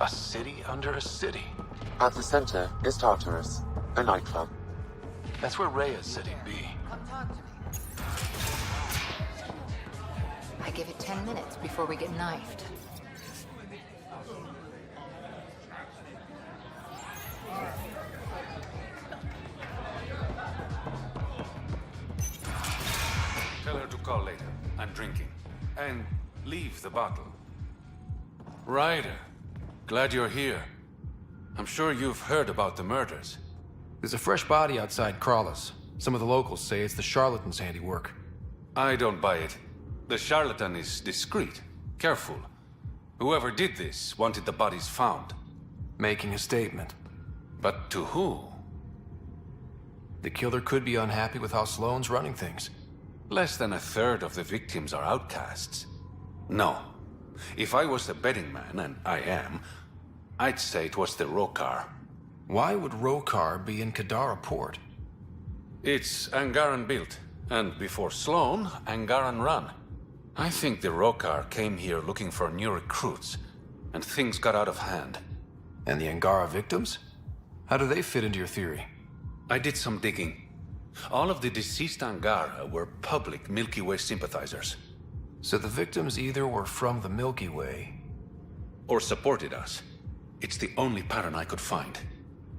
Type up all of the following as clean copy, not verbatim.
A city under a city. At the center is Tartarus, a nightclub. That's where Reyes said he'd be. Come talk to me. I give it 10 minutes before we get knifed. Tell her to call later. I'm drinking. And leave the bottle. Ryder, glad you're here. I'm sure you've heard about the murders. There's a fresh body outside Crawlers. Some of the locals say it's the charlatan's handiwork. I don't buy it. The charlatan is discreet, careful. Whoever did this wanted the bodies found. Making a statement. But to who? The killer could be unhappy with how Sloane's running things. Less than a third of the victims are outcasts. No. If I was a betting man, and I am, I'd say it was the Rokar. Why would Rokar be in Kadara port? It's Angaran built, and before Sloane, Angaran run. I think the Rokar came here looking for new recruits, and things got out of hand. And the Angara victims? How do they fit into your theory? I did some digging. All of the deceased Angara were public Milky Way sympathizers. So the victims either were from the Milky Way... or supported us. It's the only pattern I could find.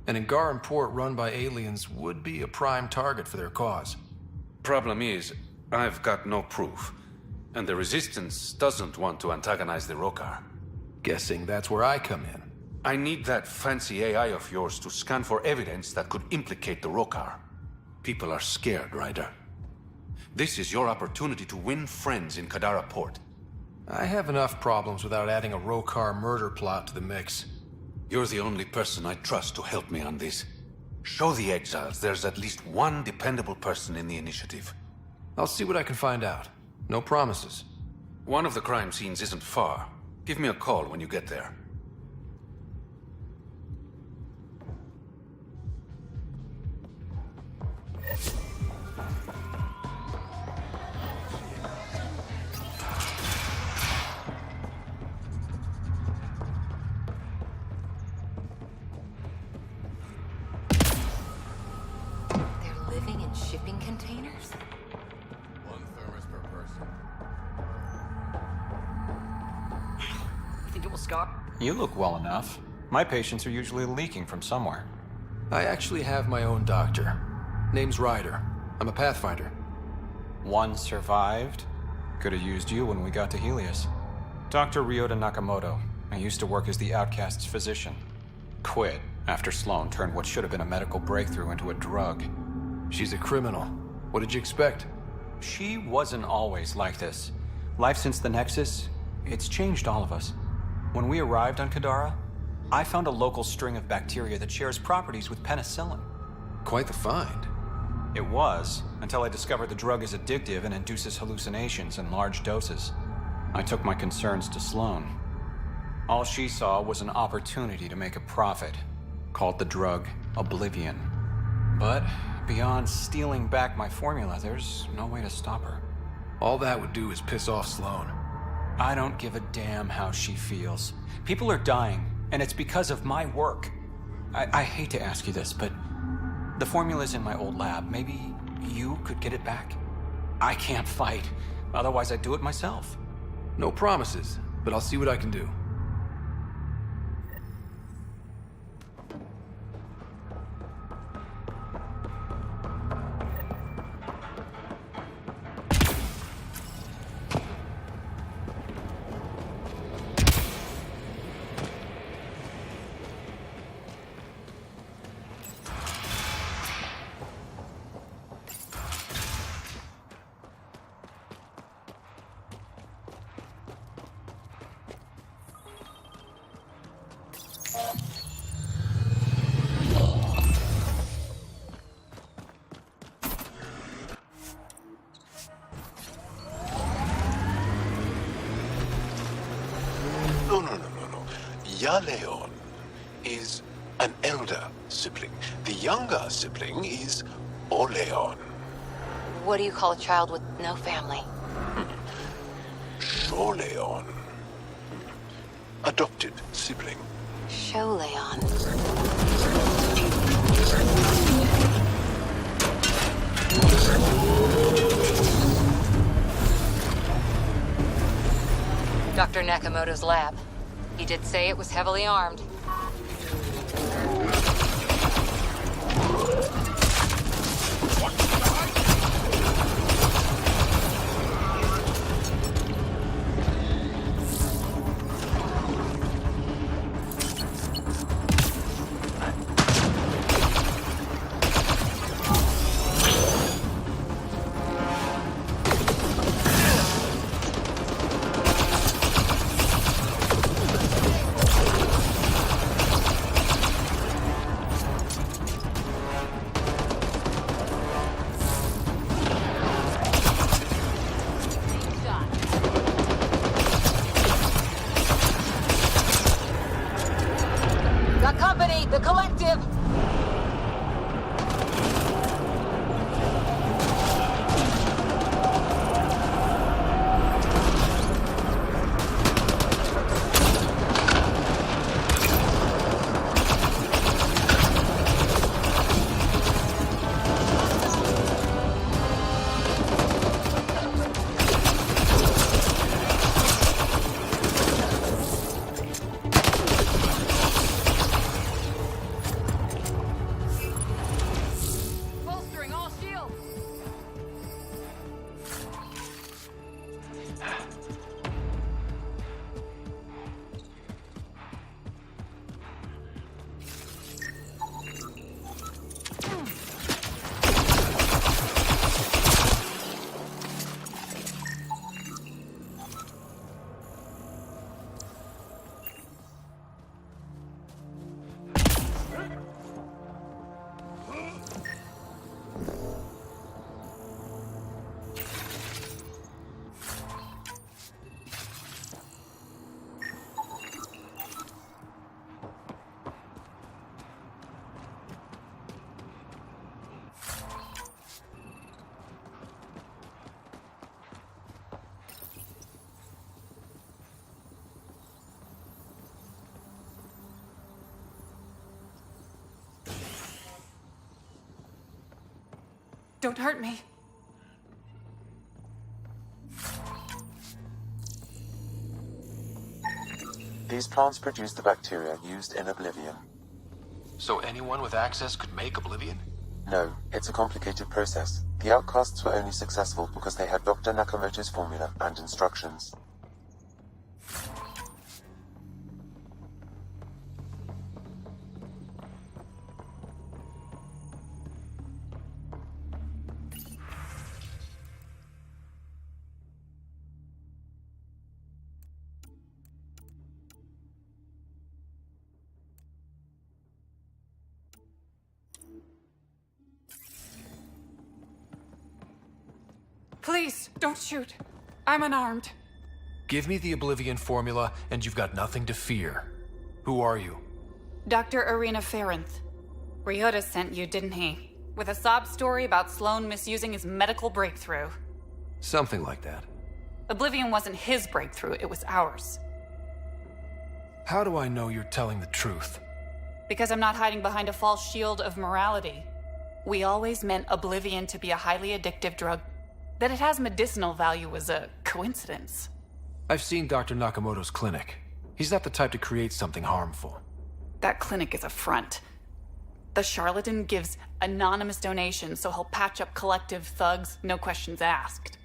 An Angaran port run by aliens would be a prime target for their cause. Problem is, I've got no proof. And the Resistance doesn't want to antagonize the Rokar. Guessing that's where I come in. I need that fancy AI of yours to scan for evidence that could implicate the Rokar. People are scared, Ryder. This is your opportunity to win friends in Kadara Port. I have enough problems without adding a Rokar murder plot to the mix. You're the only person I trust to help me on this. Show the exiles there's at least one dependable person in the initiative. I'll see what I can find out. No promises. One of the crime scenes isn't far. Give me a call when you get there. They're living in shipping containers? One thermos per person. You think it will stop? You look well enough. My patients are usually leaking from somewhere. I actually have my own doctor. Name's Ryder. I'm a Pathfinder. One survived. Could have used you when we got to Helios. Dr. Ryota Nakamoto. I used to work as the outcast's physician. Quit after Sloane turned what should have been a medical breakthrough into a drug. She's a criminal. What did you expect? She wasn't always like this. Life since the Nexus, it's changed all of us. When we arrived on Kadara, I found a local string of bacteria that shares properties with penicillin. Quite the find. It was, until I discovered the drug is addictive and induces hallucinations in large doses. I took my concerns to Sloane. All she saw was an opportunity to make a profit, called the drug Oblivion. But beyond stealing back my formula, there's no way to stop her. All that would do is piss off Sloane. I don't give a damn how she feels. People are dying, and it's because of my work. I hate to ask you this, but the formula's in my old lab. Maybe you could get it back? I can't fight. Otherwise, I'd do it myself. No promises, but I'll see what I can do. No. Yaleon is an elder sibling. The younger sibling is Oleon. What do you call a child with no family? Sholeon. Adopted sibling. Show, Leon. Dr. Nakamoto's lab. He did say it was heavily armed. Got company! The collective! Bolstering all shields! Don't hurt me. These plants produce the bacteria used in Oblivion. So anyone with access could make Oblivion? No, it's a complicated process. The outcasts were only successful because they had Dr. Nakamoto's formula and instructions. Please, don't shoot. I'm unarmed. Give me the Oblivion formula, and you've got nothing to fear. Who are you? Dr. Irina Ferenth. Ryota sent you, didn't he? With a sob story about Sloan misusing his medical breakthrough. Something like that. Oblivion wasn't his breakthrough, it was ours. How do I know you're telling the truth? Because I'm not hiding behind a false shield of morality. We always meant Oblivion to be a highly addictive drug. That it has medicinal value was a coincidence. I've seen Dr. Nakamoto's clinic. He's not the type to create something harmful. That clinic is a front. The charlatan gives anonymous donations so he'll patch up collective thugs, no questions asked.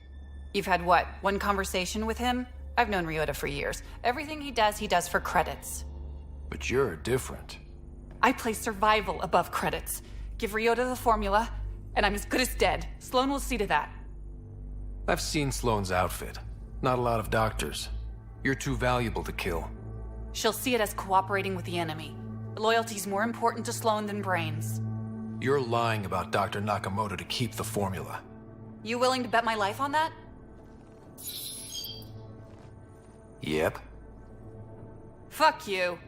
You've had what, one conversation with him? I've known Ryota for years. Everything he does for credits. But you're different. I place survival above credits. Give Ryota the formula, and I'm as good as dead. Sloan will see to that. I've seen Sloan's outfit. Not a lot of doctors. You're too valuable to kill. She'll see it as cooperating with the enemy. Loyalty's more important to Sloan than brains. You're lying about Dr. Nakamoto to keep the formula. You willing to bet my life on that? Yep. Fuck you.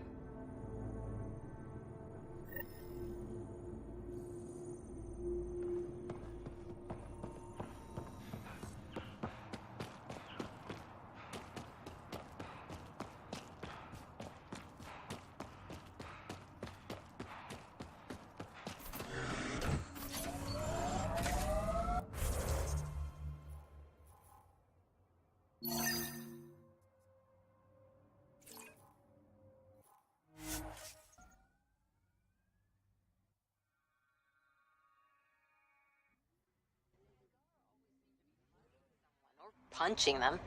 punching them.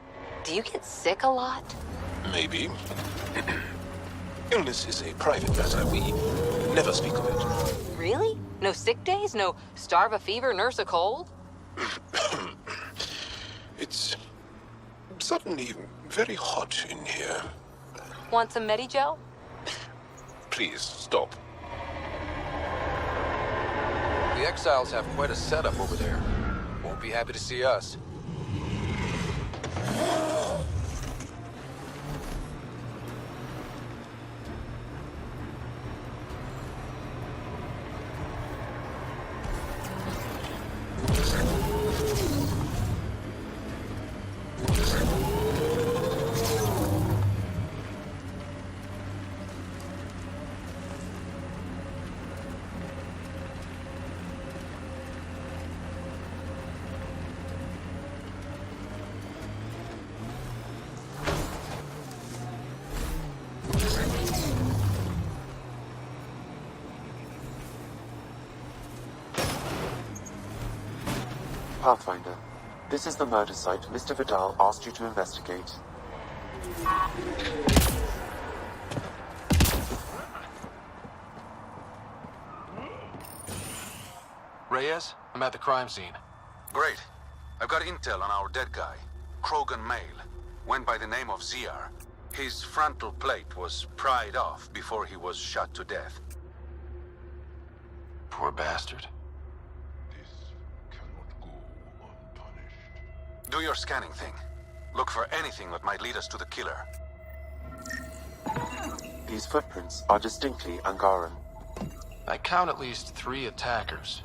Do you get sick a lot? Maybe. Illness is a private matter. We never speak of it. Really? No sick days? No starve a fever, nurse a cold? It's suddenly very hot in here. Want some Medigel? Please, stop. The exiles have quite a setup over there. Won't be happy to see us. Pathfinder, this is the murder site Mr. Vidal asked you to investigate. Reyes, I'm at the crime scene. Great. I've got intel on our dead guy. Krogan male. Went by the name of ZR. His frontal plate was pried off before he was shot to death. Poor bastard. This cannot go unpunished. Do your scanning thing. Look for anything that might lead us to the killer. These footprints are distinctly Angaran. I count at least 3 attackers.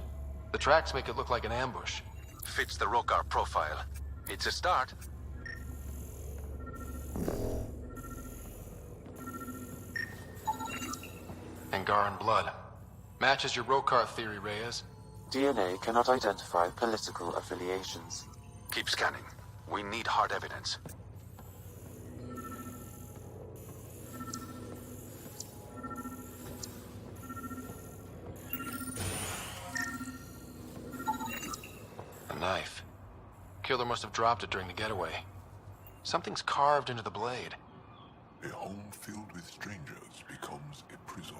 The tracks make it look like an ambush. Fits the Rokar profile. It's a start. Angaran blood. Matches your Rokar theory, Reyes. DNA cannot identify political affiliations. Keep scanning. We need hard evidence. A knife. Killer must have dropped it during the getaway. Something's carved into the blade. A home filled with strangers becomes a prison.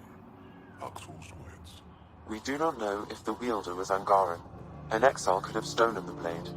Axel's words. We do not know if the wielder was Angaran. An exile could have stolen the blade.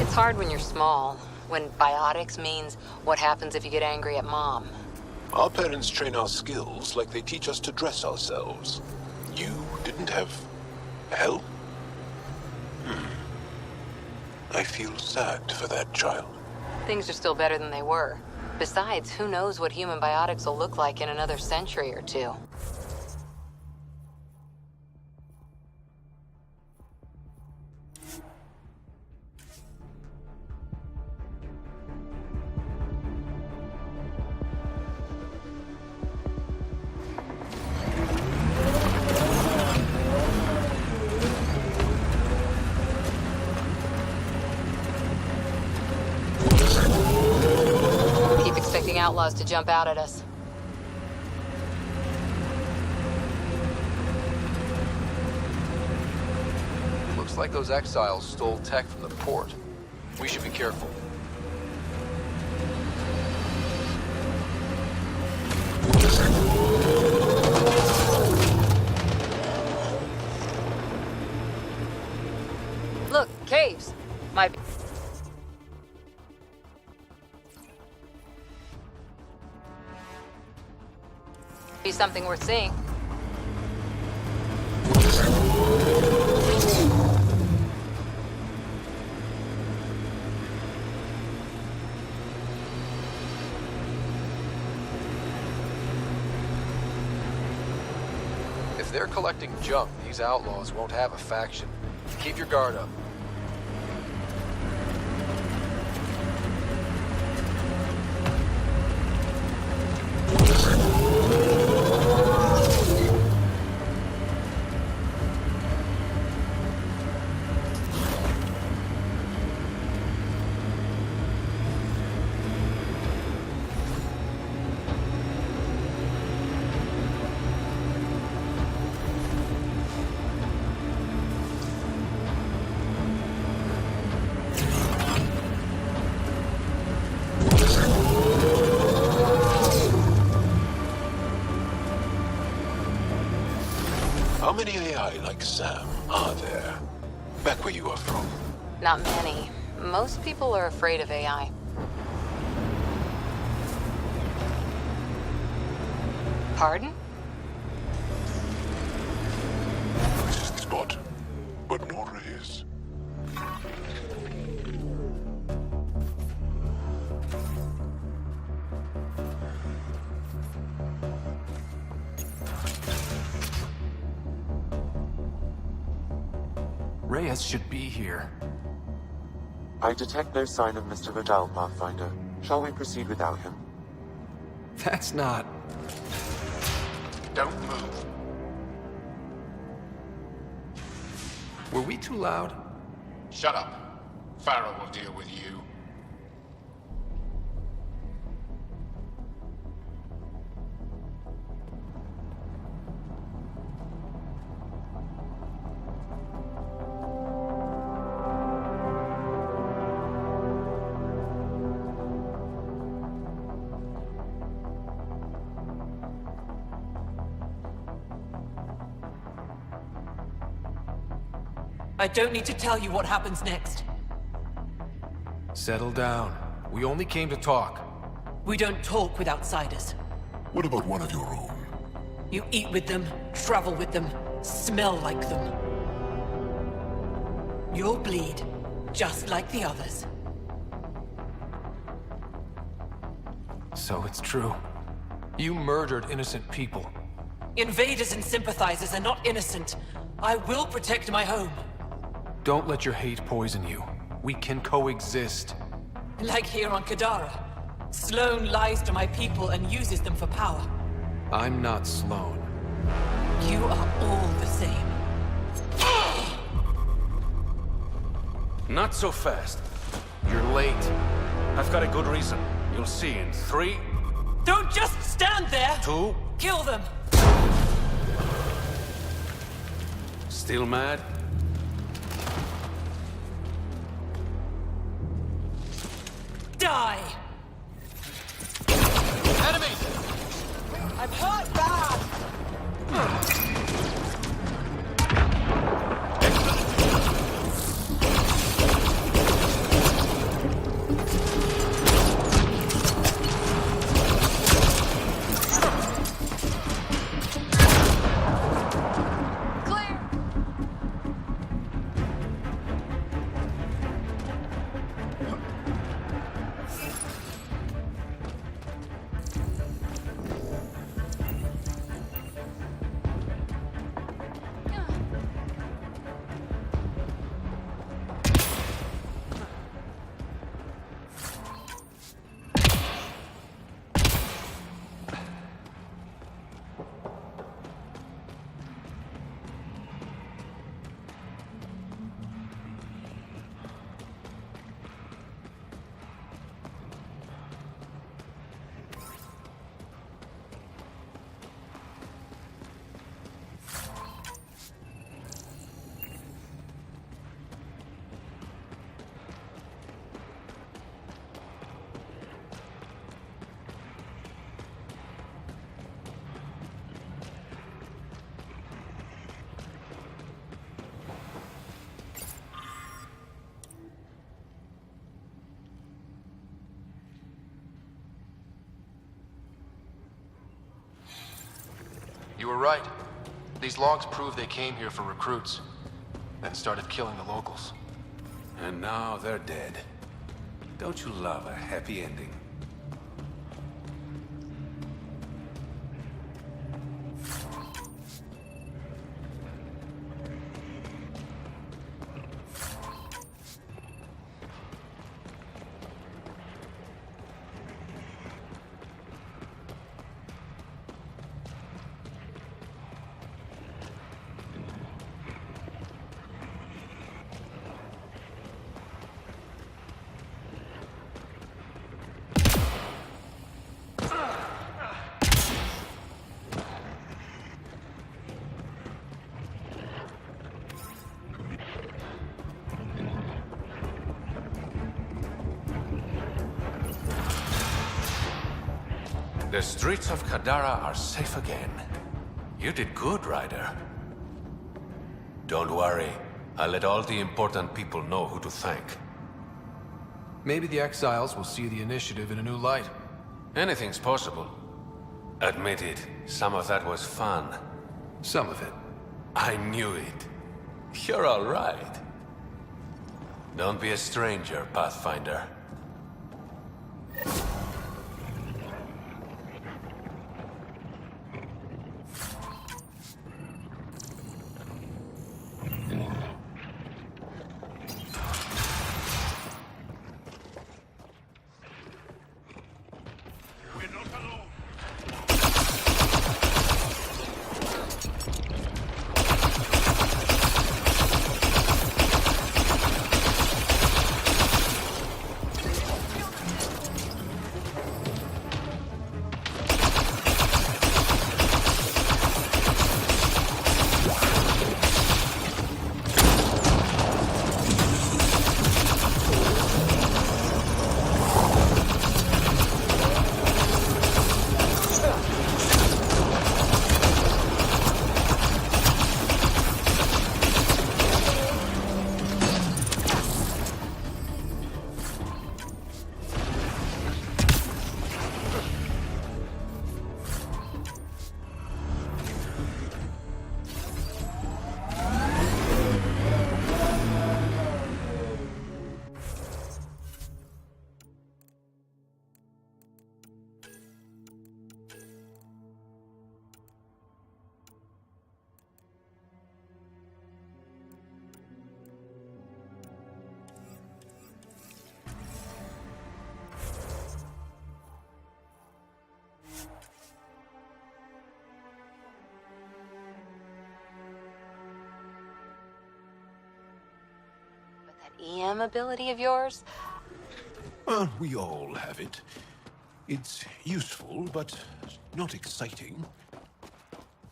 It's hard when you're small. When biotics means what happens if you get angry at mom. Our parents train our skills like they teach us to dress ourselves. You didn't have help? I feel sad for that child. Things are still better than they were. Besides, who knows what human biotics will look like in another century or two. Keep expecting outlaws to jump out at us. Looks like those exiles stole tech from the port. We should be careful. Look, caves. Might be something worth seeing. If they're collecting junk, these outlaws won't have a faction. Keep your guard up. How many AI like Sam are there? Back where you are from. Not many. Most people are afraid of AI. Pardon? This is the spot. But no Reyes. Reyes should be here. I detect no sign of Mr. Vidal, Pathfinder. Shall we proceed without him? That's not... Don't move. Were we too loud? Shut up. Farrell will deal with you. I don't need to tell you what happens next. Settle down. We only came to talk. We don't talk with outsiders. What about one of your own? You eat with them, travel with them, smell like them. You'll bleed, just like the others. So it's true. You murdered innocent people. Invaders and sympathizers are not innocent. I will protect my home. Don't let your hate poison you. We can coexist. Like here on Kadara. Sloane lies to my people and uses them for power. I'm not Sloane. You are all the same. Not so fast. You're late. I've got a good reason. You'll see in 3, Don't just stand there! 2... Kill them! Still mad? Die! Enemy! I'm hurt bad! You were right. These logs prove they came here for recruits, then started killing the locals. And now they're dead. Don't you love a happy ending? The streets of Kadara are safe again. You did good, Ryder. Don't worry. I'll let all the important people know who to thank. Maybe the exiles will see the initiative in a new light. Anything's possible. Admit it, some of that was fun. Some of it. I knew it. You're all right. Don't be a stranger, Pathfinder. EM ability of yours? Well, we all have it. It's useful, but not exciting.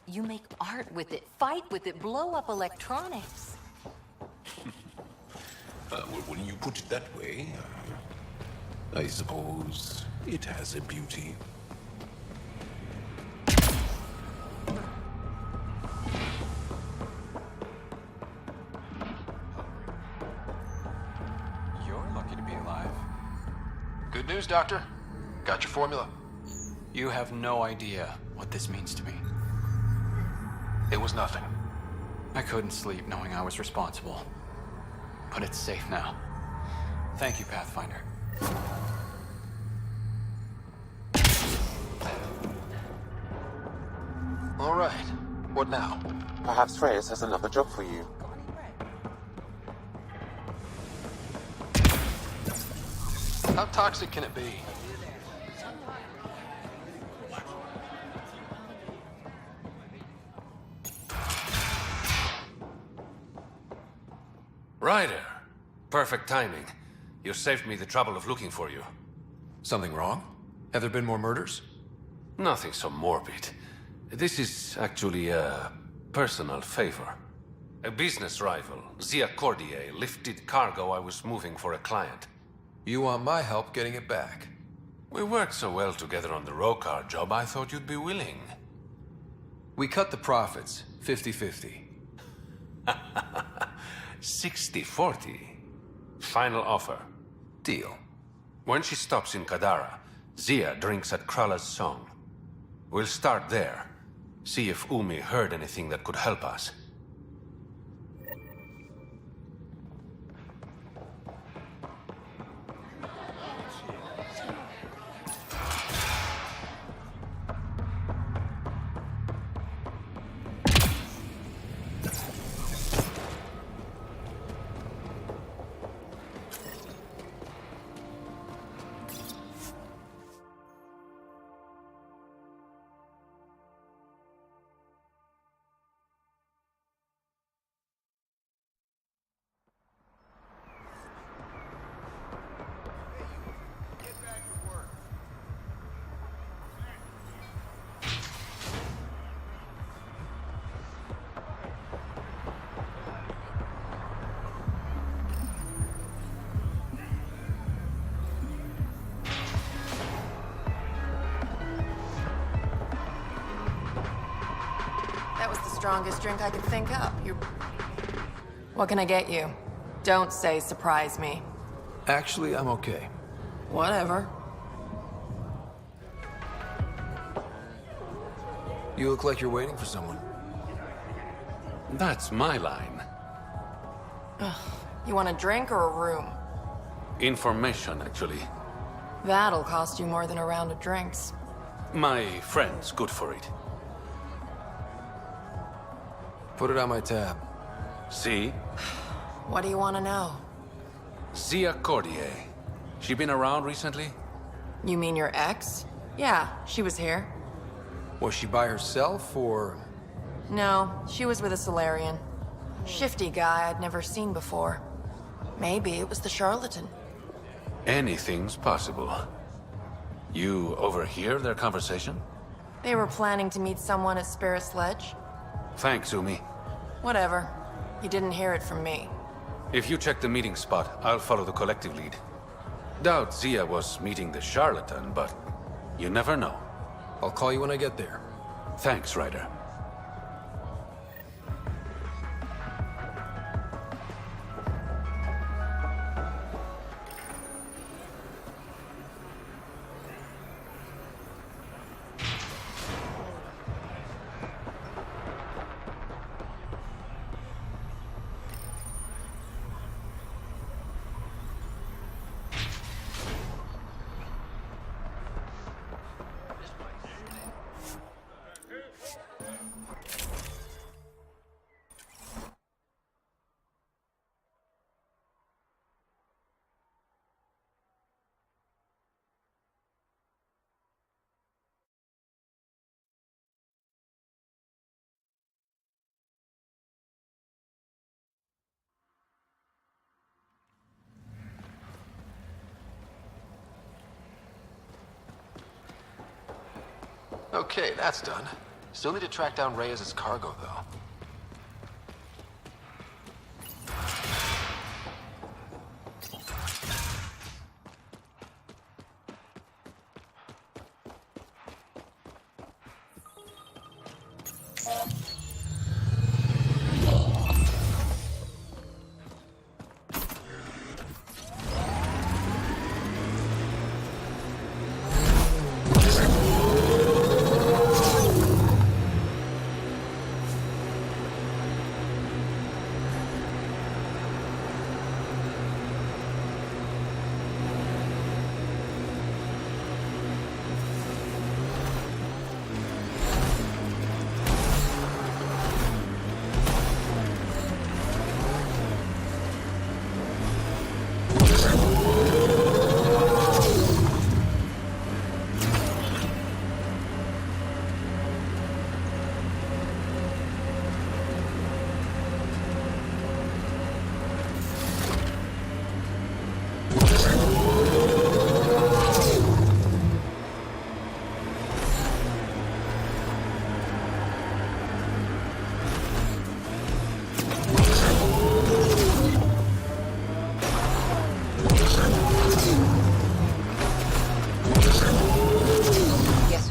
You make art with it, fight with it, blow up electronics. Well, when you put it that way, I suppose it has a beauty. You're lucky to be alive. Good news, Doctor. Got your formula. You have no idea what this means to me. It was nothing. I couldn't sleep knowing I was responsible. But it's safe now. Thank you, Pathfinder. All right. What now? Perhaps Reyes has another job for you. How toxic can it be? Ryder! Perfect timing. You saved me the trouble of looking for you. Something wrong? Have there been more murders? Nothing so morbid. This is actually a personal favor. A business rival, Zia Cordier, lifted cargo I was moving for a client. You want my help getting it back? We worked so well together on the Rokar job, I thought you'd be willing. We cut the profits, 50-50. 60-40. Final offer. Deal. When she stops in Kadara, Zia drinks at Krala's song. We'll start there. See if Umi heard anything that could help us. That was the strongest drink I could think up. You're What can I get you? Don't say surprise me. Actually, I'm okay. Whatever. You look like you're waiting for someone. That's my line. You want a drink or a room? Information, actually. That'll cost you more than a round of drinks. My friend's good for it. Put it on my tab. See? What do you want to know? Zia Cordier. She been around recently? You mean your ex? Yeah, she was here. Was she by herself, or...? No, she was with a Solarian. Shifty guy I'd never seen before. Maybe it was the charlatan. Anything's possible. You overhear their conversation? They were planning to meet someone at Spirit Sledge. Thanks, Umi. Whatever. You didn't hear it from me. If you check the meeting spot, I'll follow the collective lead. Doubt Zia was meeting the charlatan, but you never know. I'll call you when I get there. Thanks, Ryder. Okay, that's done. Still need to track down Reyes' cargo, though.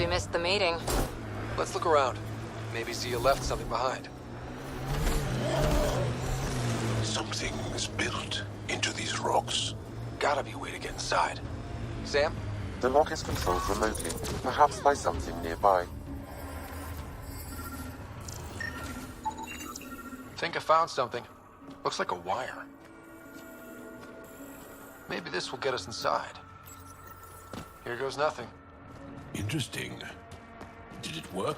Missed the meeting. Let's look around. Maybe Zia left something behind. Something's built into these rocks. Gotta be a way to get inside. Sam? The lock is controlled remotely, perhaps by something nearby. Think I found something. Looks like a wire. Maybe this will get us inside. Here goes nothing. Interesting. Did it work?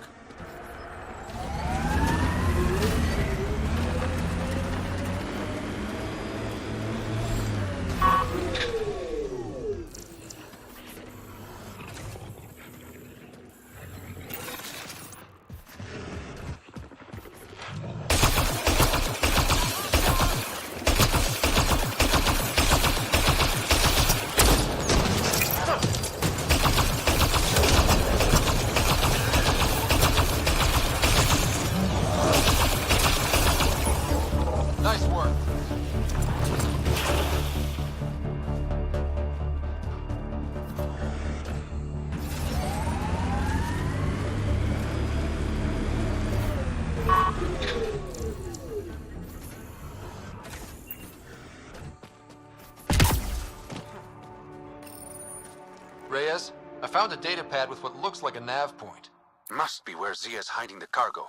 Reyes, I found a data pad with what looks like a nav point. Must be where Zia's hiding the cargo.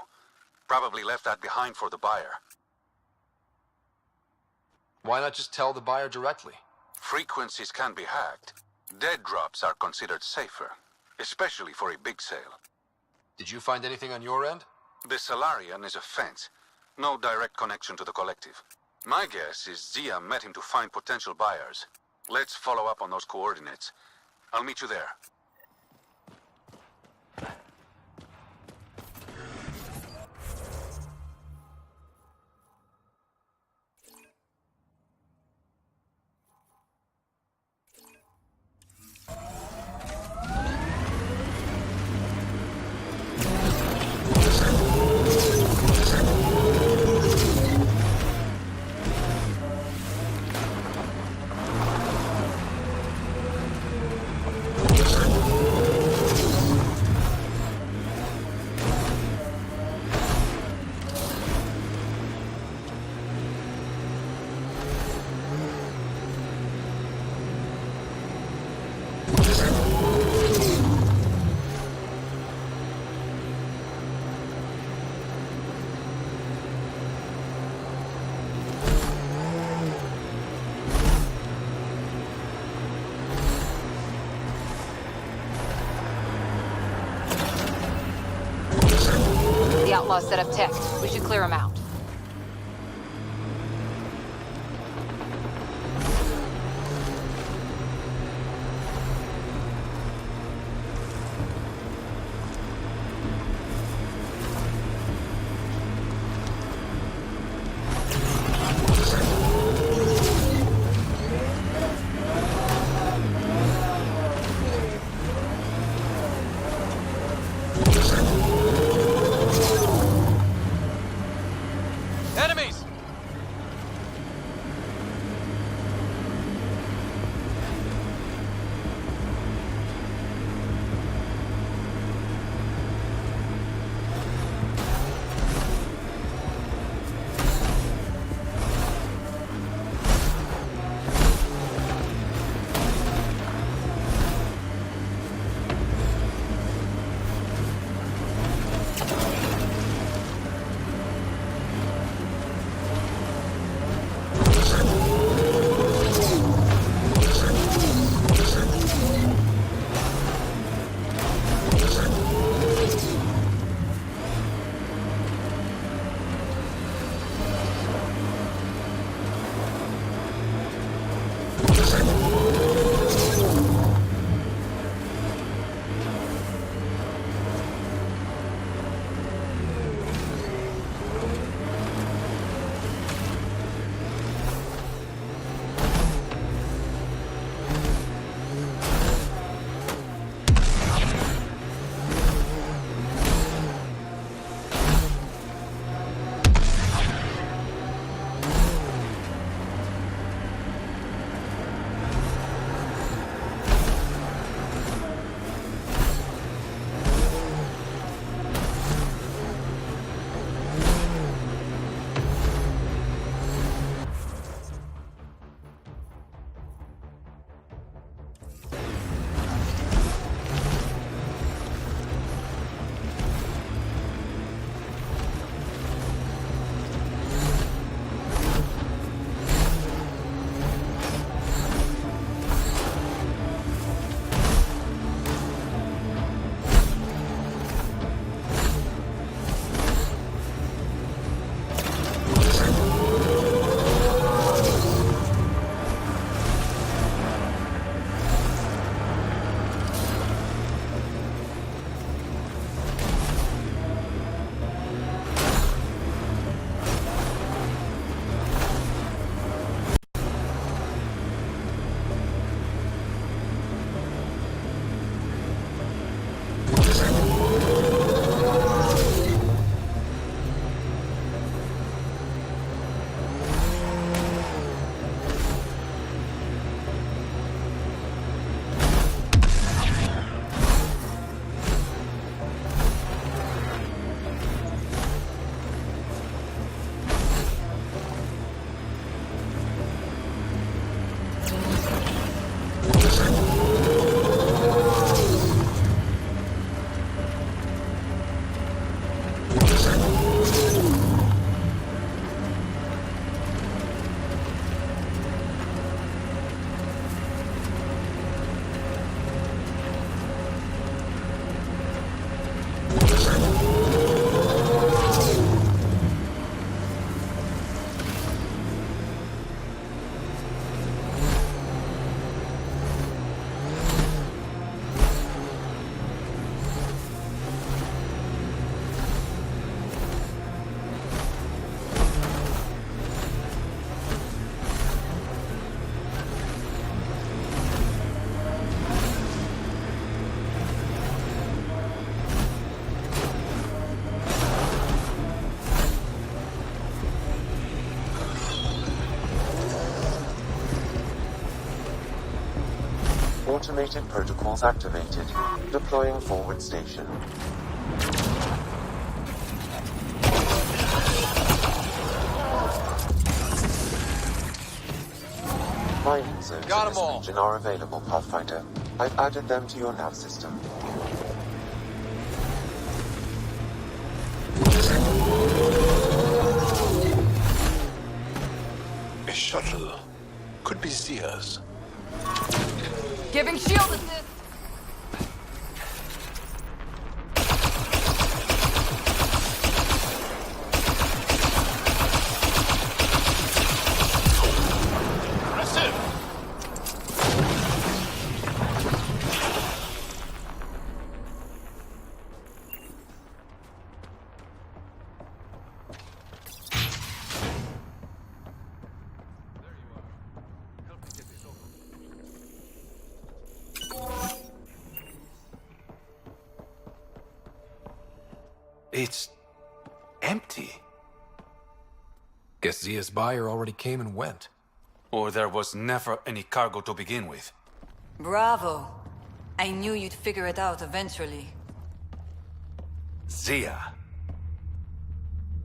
Probably left that behind for the buyer. Why not just tell the buyer directly? Frequencies can be hacked. Dead drops are considered safer, especially for a big sale. Did you find anything on your end? The Solarian is a fence. No direct connection to the collective. My guess is Zia met him to find potential buyers. Let's follow up on those coordinates. I'll meet you there. The outlaws set up tech. We should clear them out. Automated protocols activated. Deploying forward station. Mining zones Got 'em in this all. region are available, Pathfinder. I've added them to your nav system. A shuttle. Could be Zia's. Giving shield assist! It's empty. Guess Zia's buyer already came and went. Or there was never any cargo to begin with. Bravo. I knew you'd figure it out eventually. Zia.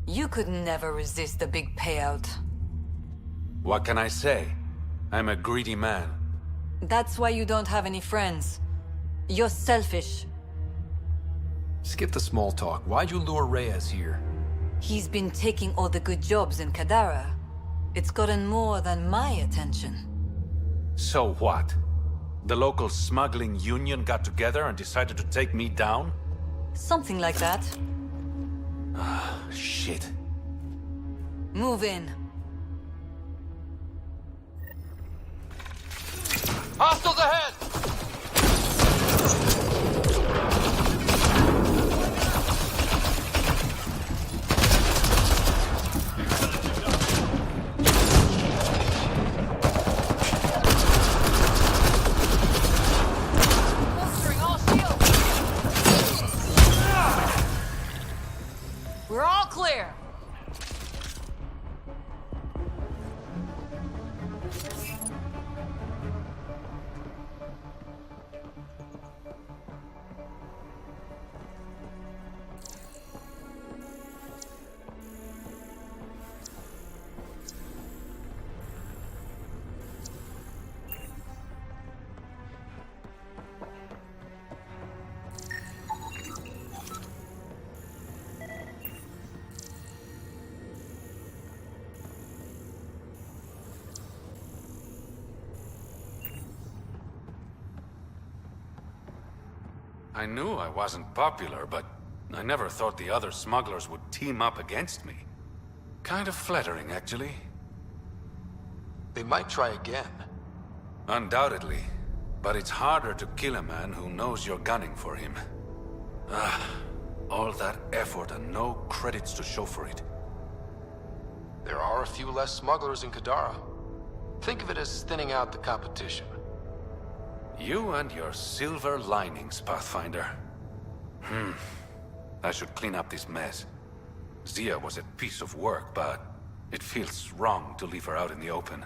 You could never resist the big payout. What can I say? I'm a greedy man. That's why you don't have any friends. You're selfish. Skip the small talk. Why'd you lure Reyes here? He's been taking all the good jobs in Kadara. It's gotten more than my attention. So what? The local smuggling union got together and decided to take me down? Something like that. Shit. Move in. Hostiles ahead! Bolstering all shields! We're all clear! I knew I wasn't popular, but I never thought the other smugglers would team up against me. Kind of flattering, actually. They might try again. Undoubtedly. But it's harder to kill a man who knows you're gunning for him. All that effort and no credits to show for it. There are a few less smugglers in Kadara. Think of it as thinning out the competition. You and your silver linings, Pathfinder. I should clean up this mess. Zia was a piece of work, but it feels wrong to leave her out in the open.